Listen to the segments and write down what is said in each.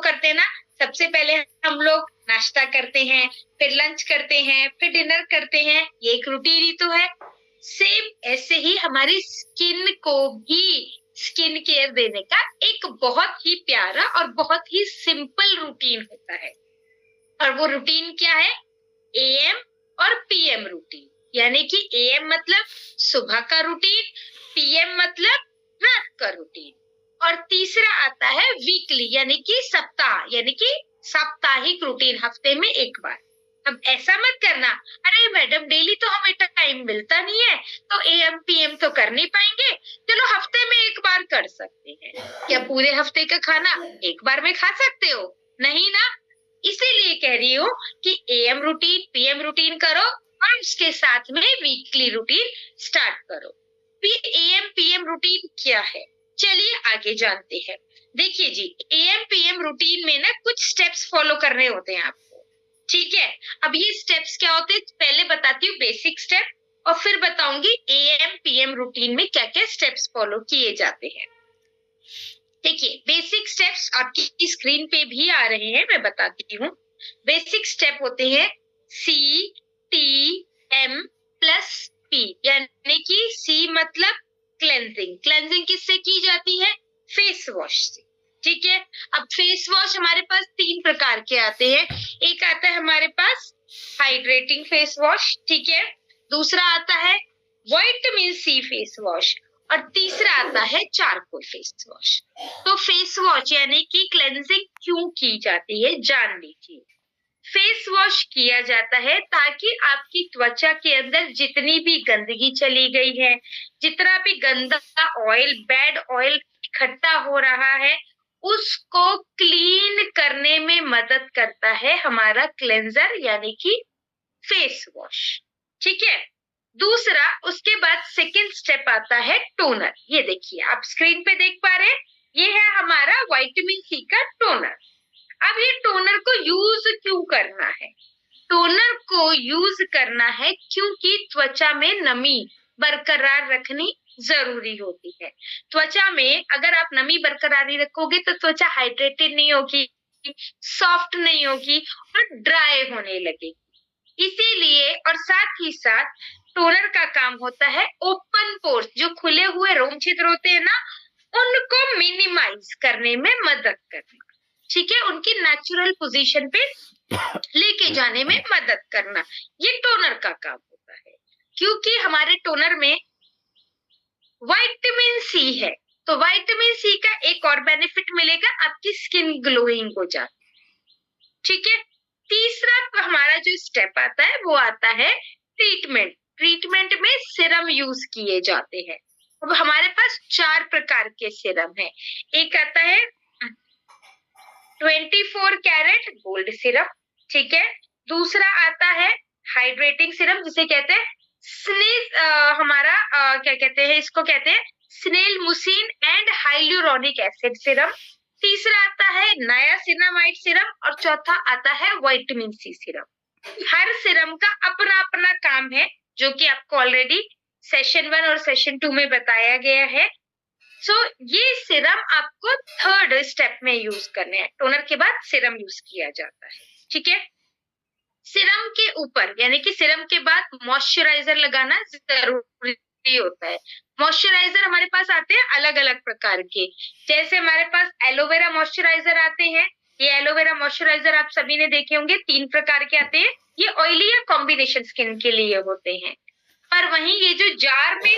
करते हैं ना, सबसे पहले हम लोग नाश्ता करते हैं, फिर लंच करते हैं, फिर डिनर करते हैं, ये एक रूटीन ही तो है। सेम ऐसे ही हमारी स्किन को भी स्किन केयर देने का एक बहुत ही प्यारा और बहुत ही सिंपल रूटीन होता है। और वो रूटीन क्या है? एएम और पीएम रूटीन। यानी कि एएम मतलब सुबह का रूटीन, पीएम मतलब रात का रूटीन। और तीसरा आता है वीकली यानी कि सप्ताह, यानी कि साप्ताहिक रूटीन, हफ्ते में एक बार। अब ऐसा मत करना, अरे मैडम डेली तो हमें टाइम मिलता नहीं है, तो एएम पीएम तो कर नहीं पाएंगे, चलो हफ्ते में एक बार कर सकते हैं। क्या पूरे हफ्ते का खाना एक बार में खा सकते हो? नहीं ना। इसीलिए कह रही हूँ कि एएम रूटीन पीएम रूटीन करो और उसके साथ में वीकली रूटीन स्टार्ट करो। फिर एएम पीएम रूटीन क्या है, चलिए आगे जानते हैं। देखिए जी, एएम पीएम रूटीन में ना कुछ स्टेप्स फॉलो करने होते हैं आपको, ठीक है। अब ये स्टेप्स क्या होते हैं, पहले बताती हूँ बेसिक स्टेप, और फिर बताऊंगी एएम पीएम रूटीन में क्या क्या स्टेप्स फॉलो किए जाते हैं। देखिए, बेसिक स्टेप्स आपकी स्क्रीन पे भी आ रहे हैं, मैं बताती हूँ। बेसिक स्टेप होते हैं C T M plus P, यानी कि सी मतलब क्लेंजिंग। क्लेंजिंग किससे की जाती है? फेस वॉश से, ठीक है। अब फेस वॉश हमारे पास 3 प्रकार के आते हैं। एक आता है हमारे पास हाइड्रेटिंग फेस वॉश, ठीक है। दूसरा आता है विटामिन सी फेस वॉश, और तीसरा आता है चारकोल फेस वॉश। तो फेस वॉश यानी कि क्लेंजिंग क्यों की जाती है, जान लीजिए। फेस वॉश किया जाता है ताकि आपकी त्वचा के अंदर जितनी भी गंदगी चली गई है, जितना भी गंदा ऑयल, बैड ऑयल इकट्ठा हो रहा है, उसको क्लीन करने में मदद करता है हमारा क्लेंजर यानी कि फेस वॉश, ठीक है। दूसरा, उसके बाद सेकंड स्टेप आता है टोनर। ये देखिए, आप स्क्रीन पे देख पा रहे हैं, ये है हमारा विटामिन सी का टोनर। अब ये टोनर को यूज क्यों करना है? टोनर को यूज करना है क्योंकि त्वचा में नमी बरकरार रखनी जरूरी होती है। त्वचा में अगर आप नमी बरकरार नहीं रखोगे तो त्वचा हाइड्रेटेड नहीं होगी, सॉफ्ट नहीं होगी और ड्राई होने लगेगी। इसीलिए, और साथ ही साथ टोनर का काम होता है ओपन पोर्स, जो खुले हुए रोम छिद्र होते हैं ना, उनको मिनिमाइज करने में मदद करना, ठीक है, उनकी नेचुरल पोजीशन पे लेके जाने में मदद करना, ये टोनर का काम होता है। क्योंकि हमारे टोनर में विटामिन सी है, तो विटामिन सी का एक और बेनिफिट मिलेगा, आपकी स्किन ग्लोइंग हो जाती है, ठीक है। तीसरा हमारा जो स्टेप आता है वो आता है ट्रीटमेंट। ट्रीटमेंट में सिरम यूज किए जाते हैं। अब हमारे पास 4 प्रकार के सिरम हैं। एक आता है 24 कैरेट गोल्ड सिरम, ठीक है। दूसरा आता है हाइड्रेटिंग सिरम, जिसे कहते हैं हमारा क्या कहते हैं, इसको कहते हैं snail mucin and hyaluronic acid serum. तीसरा आता है नायासिनामाइड सिरम, और चौथा आता है विटामिन सी सिरम। हर सिरम का अपना अपना काम है, जो कि आपको ऑलरेडी सेशन 1 और सेशन 2 में बताया गया है। सो ये सिरम आपको थर्ड स्टेप में यूज करने हैं। टोनर के बाद सिरम यूज किया जाता है, ठीक है। सिरम के ऊपर यानी कि सिरम के बाद मॉइस्चराइजर लगाना जरूरी होता है। मॉइस्चराइजर हमारे पास आते हैं अलग अलग प्रकार के, जैसे हमारे पास एलोवेरा मॉइस्चराइजर आते हैं। ये एलोवेरा मॉइस्चराइजर आप सभी ने देखे होंगे, 3 प्रकार के आते हैं। ये ऑयली या कॉम्बिनेशन स्किन के लिए होते हैं। पर वहीं ये जो जार में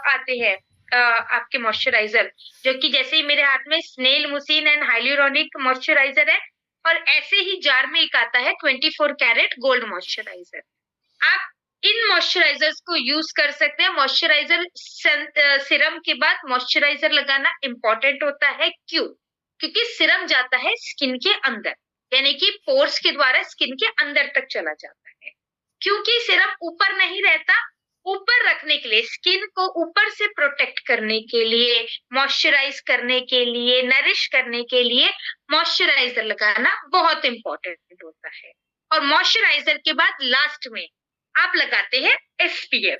आते हैं आपके मॉइस्चराइजर, जो कि जैसे ही मेरे हाथ में snail mucin and hyaluronic moisturiser है, और ऐसे ही जार में एक आता है 24 कैरेट गोल्ड मॉइस्चराइजर। आप इन मॉइस्चराइजर्स को यूज कर सकते हैं। मॉइस्चराइजर सिरम के बाद मॉइस्चराइजर लगाना इंपॉर्टेंट होता है। क्यों? क्योंकि सिरम जाता है स्किन के अंदर, यानी कि पोर्स के द्वारा स्किन के अंदर तक चला जाता है। क्योंकि सिरम ऊपर नहीं रहता, ऊपर रखने के लिए, स्किन को ऊपर से प्रोटेक्ट करने के लिए, मॉइस्चराइज करने के लिए, नरिश करने के लिए मॉइस्चराइजर लगाना बहुत इंपॉर्टेंट होता है। और मॉइस्चराइजर के बाद लास्ट में आप लगाते हैं एसपीएफ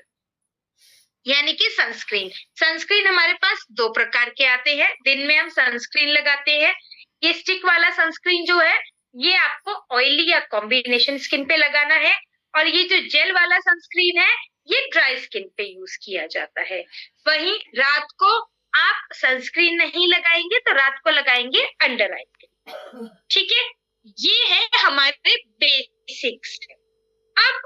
यानी कि सनस्क्रीन। सनस्क्रीन हमारे पास 2 प्रकार के आते हैं। दिन में हम सनस्क्रीन लगाते हैं, ये स्टिक वाला सनस्क्रीन जो है ये आपको ऑयली या कॉम्बिनेशन स्किन पे लगाना है, और ये जो जेल वाला सनस्क्रीन है ये ड्राई स्किन पे यूज किया जाता है। वहीं रात को आप सनस्क्रीन नहीं लगाएंगे तो रात को लगाएंगे अंडर आई क्रीम। ठीक है, ये है हमारे बेसिक्स। अब